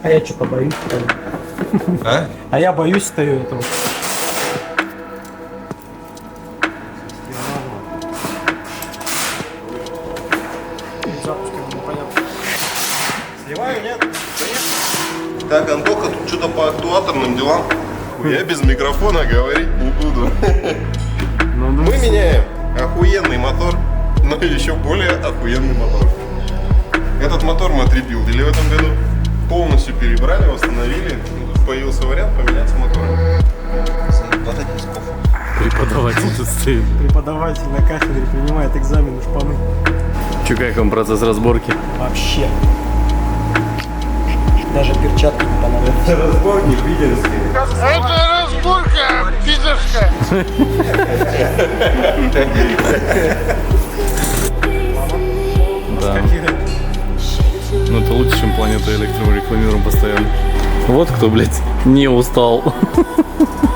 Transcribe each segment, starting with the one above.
А я что-то боюсь. А? А я боюсь стою этого. Снимаю, нет? Так, Антоха, тут что-то по актуаторным делам. Я без микрофона говорить не буду. Мы меняем охуенный мотор, но еще более охуенный мотор. Этот мотор мы отребилдили в этом году. Полностью перебрали, восстановили. Тут появился вариант поменяться мотором. Преподаватель тут стоит. Преподаватель на кафедре принимает экзамены шпаны. Че, как вам процесс разборки? Вообще. Даже перчатки не понадобятся. Разборки питерские. Это разборка питерская. Да. Ну это лучше, чем Планета Электро, мы рекламируем постоянно. Вот кто, блядь, не устал.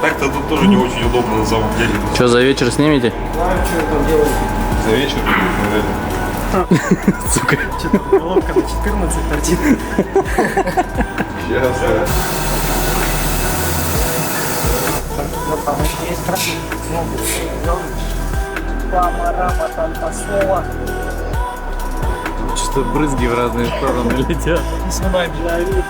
Так-то тут тоже не очень удобно на самом деле. Че, за вечер снимете? Знаю, что вы там делаете. За вечер, наверное. Сука. Что-то головка на 14 торчит. Сейчас. Вот там еще есть красный. Рама там посола. Что-то брызги в разные стороны летят. Не снимай меня, видно.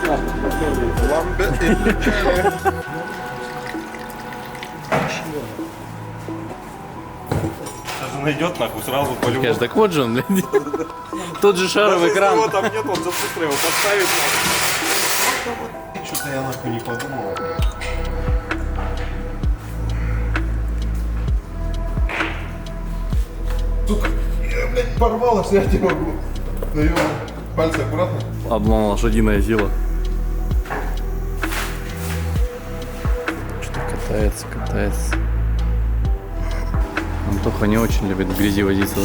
Сейчас он идет нахуй сразу по Конечно, так вот же он, блядь. Тот же шаровый экран. Его там нет, он за быстро его поставит. Что-то я нахуй не подумал. Сука, я, блядь, порвало, снять не могу. Наверное, пальцы аккуратно. Одна лошадиная сила. Что-то катается. Антоха не очень любит в грязи возиться.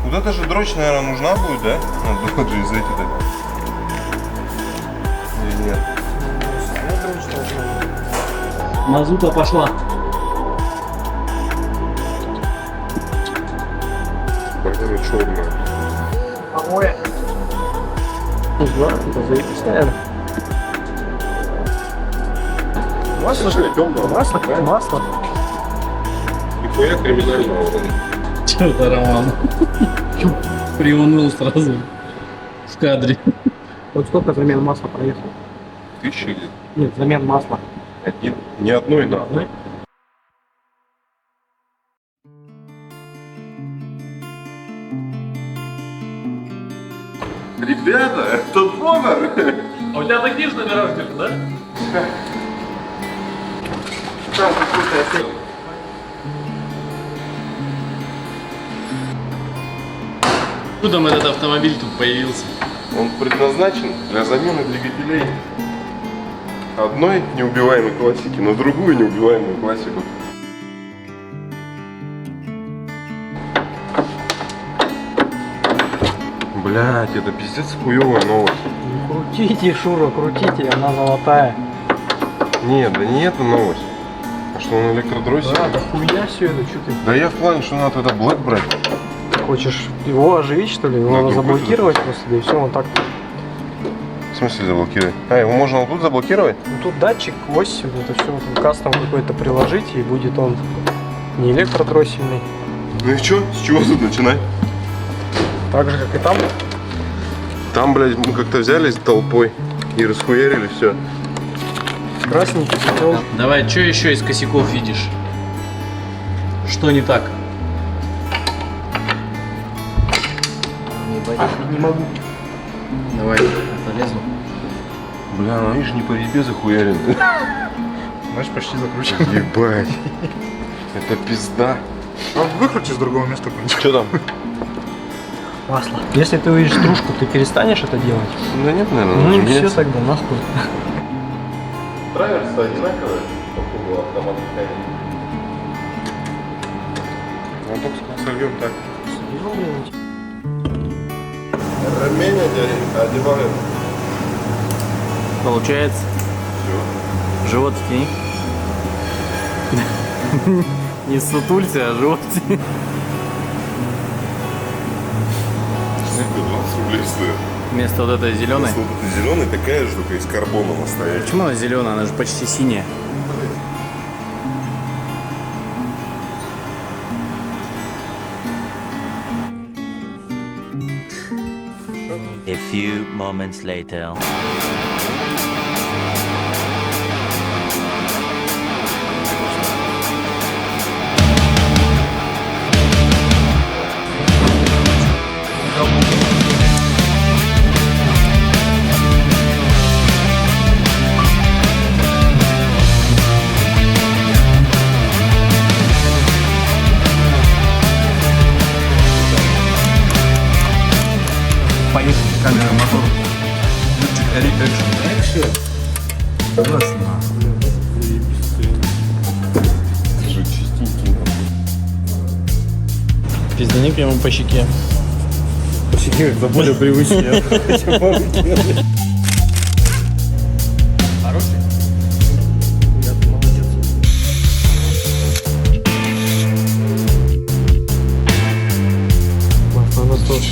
Вот эта же дрочь, наверное, нужна будет, да? Надо вот же из этих, да? Или нет? Мазута пошла. Пойдем черная. Помоя. Не знаю, это заебись, наверное. Масло? Масло. Нихуя криминального вроде. Че это, Роман? Приунул сразу в кадре. Вот сколько замен масла проехал? 1000 или Нет, замен масла. один? Ни одной, да. Одной? Ребята, это номер! А у тебя такие же номера где-то, да? Там какой-то. Откуда этот автомобиль тут появился? Он предназначен для замены двигателей одной неубиваемой классики на другую неубиваемую классику. Блять, это пиздец хуёвая новость. Крутите, Шура, крутите, она золотая. Нет, да не эта новость. А что он электродроссер? Да хуя все это, что ты Да я в плане, что надо тогда Black брать. хочешь его оживить, что ли? Его Да, надо другой заблокировать просто, да и все, он так. В смысле заблокировать? А, его можно вот тут заблокировать? Ну, тут датчик, ось, это все, кастом какой-то приложить, и будет он не электродроссельный. Ну и чё? С чего тут начинать? Так же, как и там. Там, блядь, мы как-то взялись толпой и расхуярили все. Красненький пятел. Давай, что еще из косяков видишь? Что не так? Не могу. Давай, залезу. Бля, ну видишь, не по резьбе захуярен. Знаешь, почти закручен. Ебать. Это пизда. Выкрути с другого места какое-нибудь. Что там? Масло. Если ты увидишь стружку, ты перестанешь это делать? Да нет, наверное. Ну и нет. все тогда, нахуй. Траверс-то одинаковые, походу, автомат. Он только сказал, сольем так. Ремень одеваем. Получается? Все. Живот втяни. Не сутулься, а живот втяни. 20 рублей стоит. Вместо вот этой зеленой. Вот эта зеленая такая же, только из карбона настоящая. Почему она зеленая? Она же почти синяя. A few moments later. Поехали, камера, мотор. Экшен. Классно. Уже чистенький. Пизданик ему по щеке. По щеке это более привычнее. Хороший? Я молодец. Масло насос.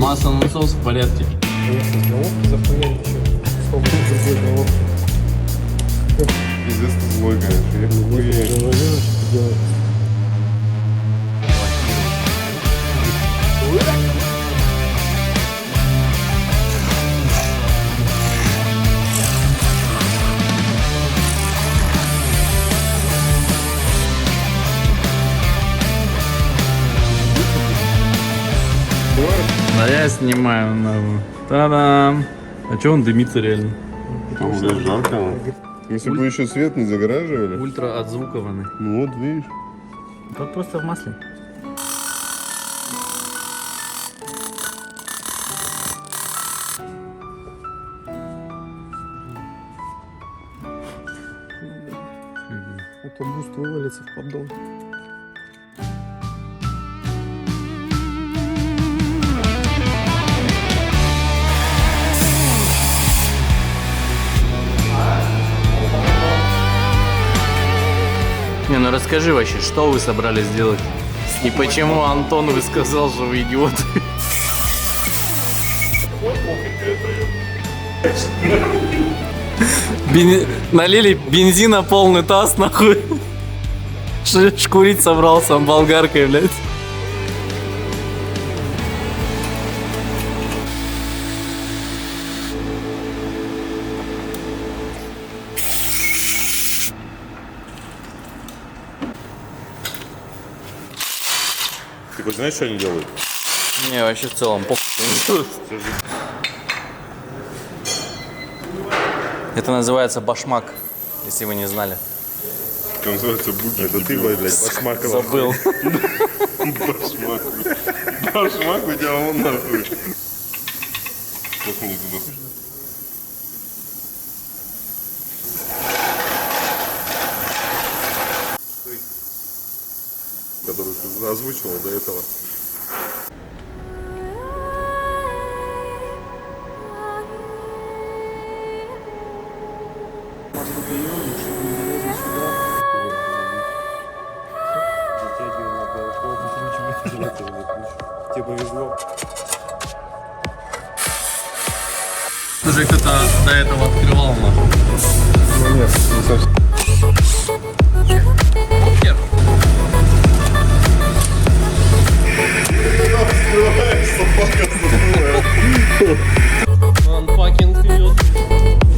Масло насос в порядке. Конечно, головки захуяли еще. Сколько другой головки. Пиздец ты злой, конечно. Я хуею. Что делать? Да я снимаю нахуй. Та-дам! А чё он дымится реально? Там, блядь, жарко. Если бы еще свет не загораживали. Ультра отзвукованный. Ну вот, видишь. Тут просто в масле. Это буст вывалится в поддон. Не, ну расскажи вообще, что вы собрались делать? И почему Антон вы сказал, что вы идиоты? Налили бензина полный таз, нахуй. Шкурить собрался болгаркой, блядь. Ты хоть знаешь, что они делают? Не, вообще в целом похуй. Это называется башмак, если вы не знали. Это называется буги. Это ты, блядь, башмак. Забыл. Башмак. Башмак у тебя вон нахуй. Сейчас мне туда. Который ты озвучивал до этого. Тебе повезло. Уже кто-то до этого открывал, нахуй. Ну нет, не совсем. Анпакинг идет.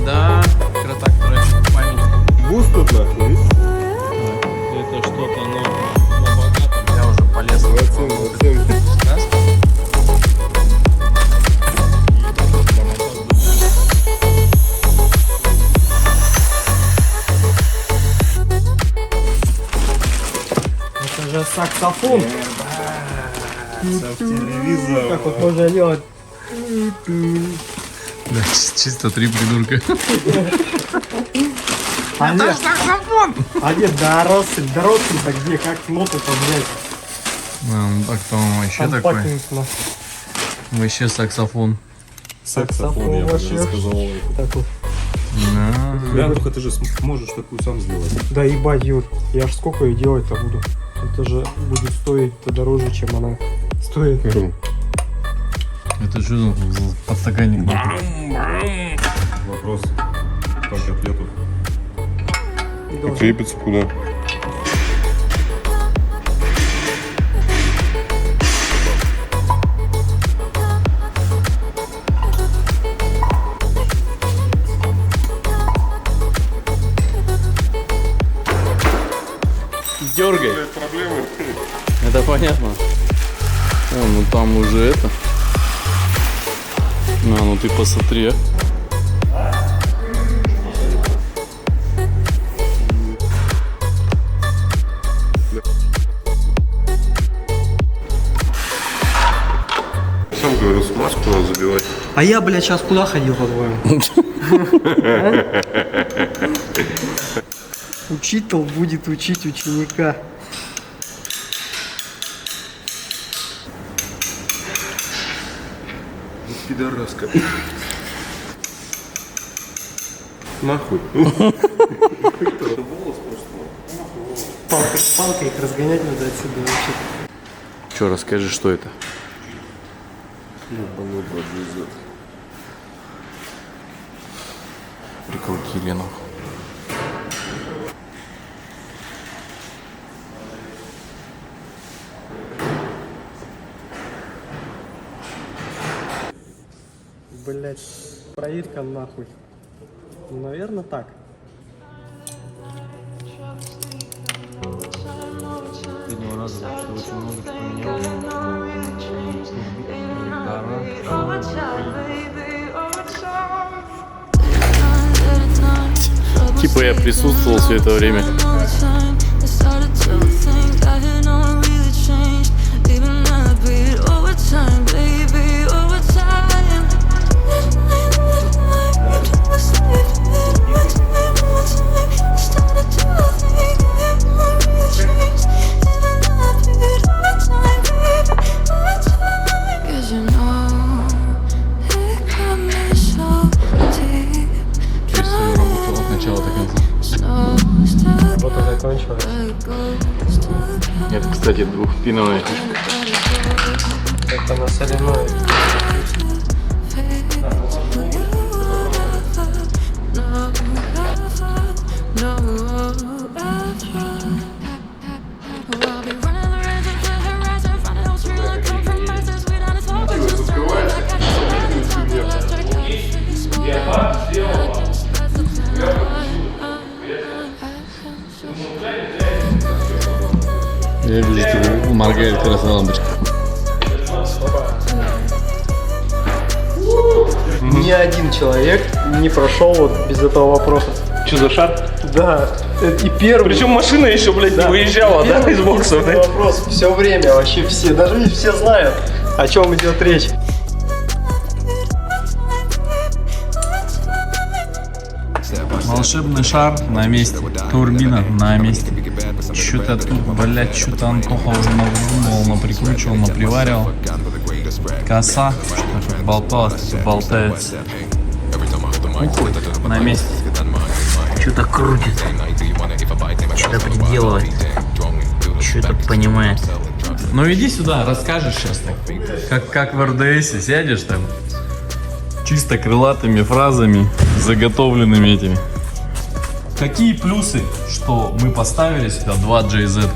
Да, кротак, короче, память. Буст тут нахуй, видишь? Это что-то, но на богатом. Я уже полез. Это же саксофон. Телевизор. Как вот можно делать? Да, чисто три придурка. А нет, саксофон! А нет, дорослый-то где? Как ноту-то взять? Ну, так там вообще такой. Анпакинг, ну. Вообще саксофон. Саксофон я бы вообще. сказал. Так вот. Да. Бля, только ты же можешь такую сам сделать. Да ебать, Юр, я ж сколько ее делать-то буду? Это же будет стоить дороже, чем она стоит. Это что за подстаканник? Вопрос. Как котлету? Крепится куда? Дергай. Проблемы. Это понятно. О, ну там уже это. Ну ты посмотри. Сам говорю, смазку надо забивать. А я, блядь, сейчас куда ходил, по-твоему? Учитель будет учить ученика. Пидораска. Нахуй. Палкой их разгонять надо отсюда вообще. Че, расскажи, что это? Прикрутили, нахуй. Блять, проверь-ка нахуй. Ну, наверное, так. Последнего раза ты очень много поменял. Типа я присутствовал все это время. Работа закончилась. Это, кстати, двухпиновая фишка. Это на соляной. Я вижу, что моргает красная лампочка. Ни один человек не прошел вот без этого вопроса. Что за шар? Да, и первый. Причем машина еще, блядь, не выезжала, да, из боксов, да? Вопрос все время, вообще все, даже не все знают, о чем идет речь. Волшебный шар на месте, турбина на месте. Что-то тут, блядь, что-то Антоха уже навыдумывал, наприкручивал, наприваривал. Коса, что-то болталось, что-то болтается. На месте. Что-то крутит, что-то приделывает, что-то понимает. Ну иди сюда, расскажешь сейчас так. Как в РДСе сядешь там, чисто крылатыми фразами, заготовленными этими. Какие плюсы, что мы поставили сюда 2 JZ?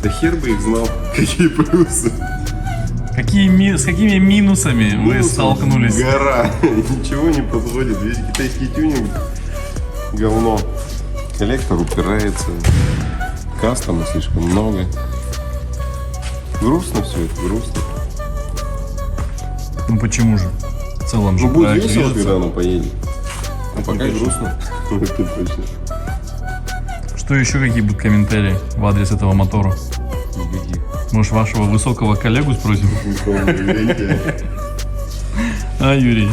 Да хер бы их знал. Какие плюсы. С какими минусами вы столкнулись? Гора. Ничего не подводит. Весь китайский тюнинг говно. Коллектор упирается. Кастома слишком много. Грустно все это, грустно. Ну почему же? В целом же Ну будет проект весело, движется. когда оно поедет. Ну пока грустно. Это точно. Что еще, какие будут комментарии в адрес этого мотора? Никаких. Может, вашего высокого коллегу спросим? А, Юрий,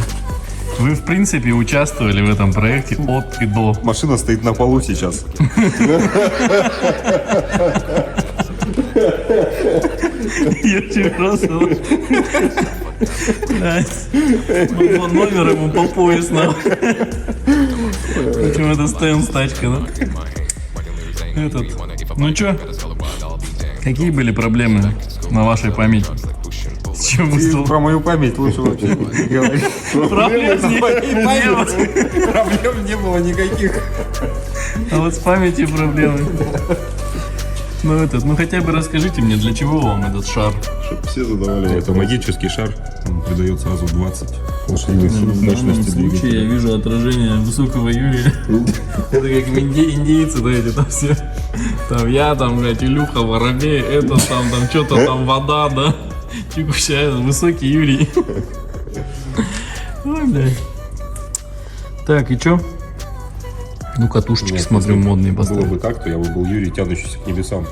вы в принципе участвовали в этом проекте от и до. Машина стоит на полу сейчас. Юрий просто... Номер ему по пояс, нахуй. Почему это стенд тачка, да? Этот... Ну чё? Какие были проблемы на вашей памяти? С чем вы столкнулись? Про мою память лучше вообще не говорить. Проблем не было. Проблем не было никаких. А вот с памятью проблемы. Ну хотя бы расскажите мне, для чего вам этот шар? Чтобы все задавали. Это магический шар, он придает сразу 20 лошадиных сил В данном мощности случае двигателя. я вижу отражение высокого Юрия. Это как индейцы, да, эти там все. Там я, там, блядь, Илюха, Воробей, это там что-то там вода, да. Текущая, высокий Юрий. Ой, блядь. Так, и чё? Ну, катушечки, Нет, смотрю, если модные Было поставили. бы так, то я бы был Юрий, тянущийся к небесам.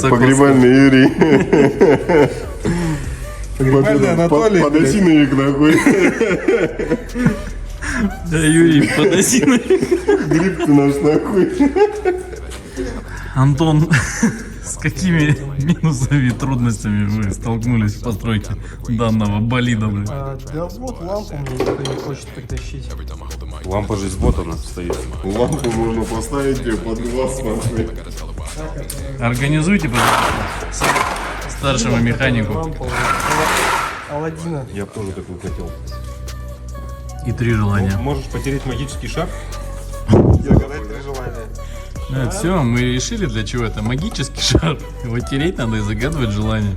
Погребальный Юрий. Погребальный Анатолий. Подосиновик нахуй. Да, Юрий, подоси. Гриб ты наш нахуй. Антон, с какими минусами и трудностями вы столкнулись в постройке данного болида, блин? Да вот лампу мне никто не хочет притащить. Лампа же вот она стоит. Лампу можно поставить тебе под глаз нахуй. Организуйте, пожалуйста, старшему механику. Лампа Аладдина. Я бы тоже такую хотел. И 3 желания. Можешь потерять магический шар? Загадать 3 желания. Да, все, мы решили, для чего это. Магический шар. Его тереть надо и загадывать желание.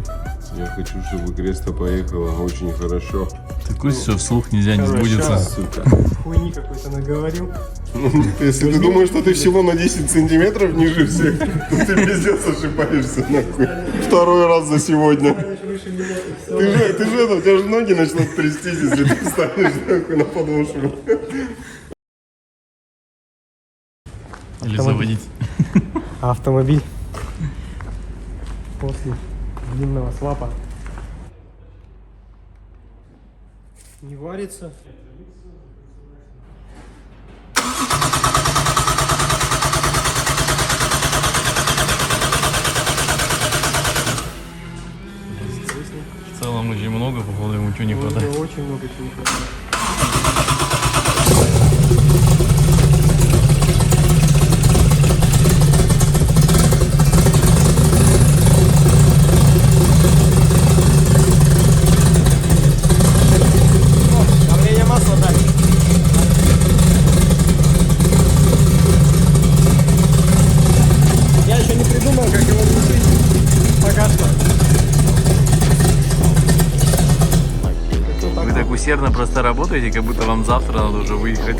Я хочу, чтобы Креста поехала очень хорошо. Так пусть все вслух нельзя, не сбудется. Сука. Хуйни какой-то наговорил. Если ты думаешь, что ты всего на 10 сантиметров ниже всех, то ты пиздец ошибаешься нахуй. 2-й раз за сегодня. Ты же это, у тебя же ноги начнут трястись, если ты встанешь нахуй на подошву. Или заводить. Автомобиль после длинного свапа не варится. В целом очень много, походу, ему чего не хватает. Очень много чего не хватает. Давление масла дали. Я еще не придумал, как его глушить. Пока что. Вы так усердно просто работаете, как будто вам завтра надо уже выехать.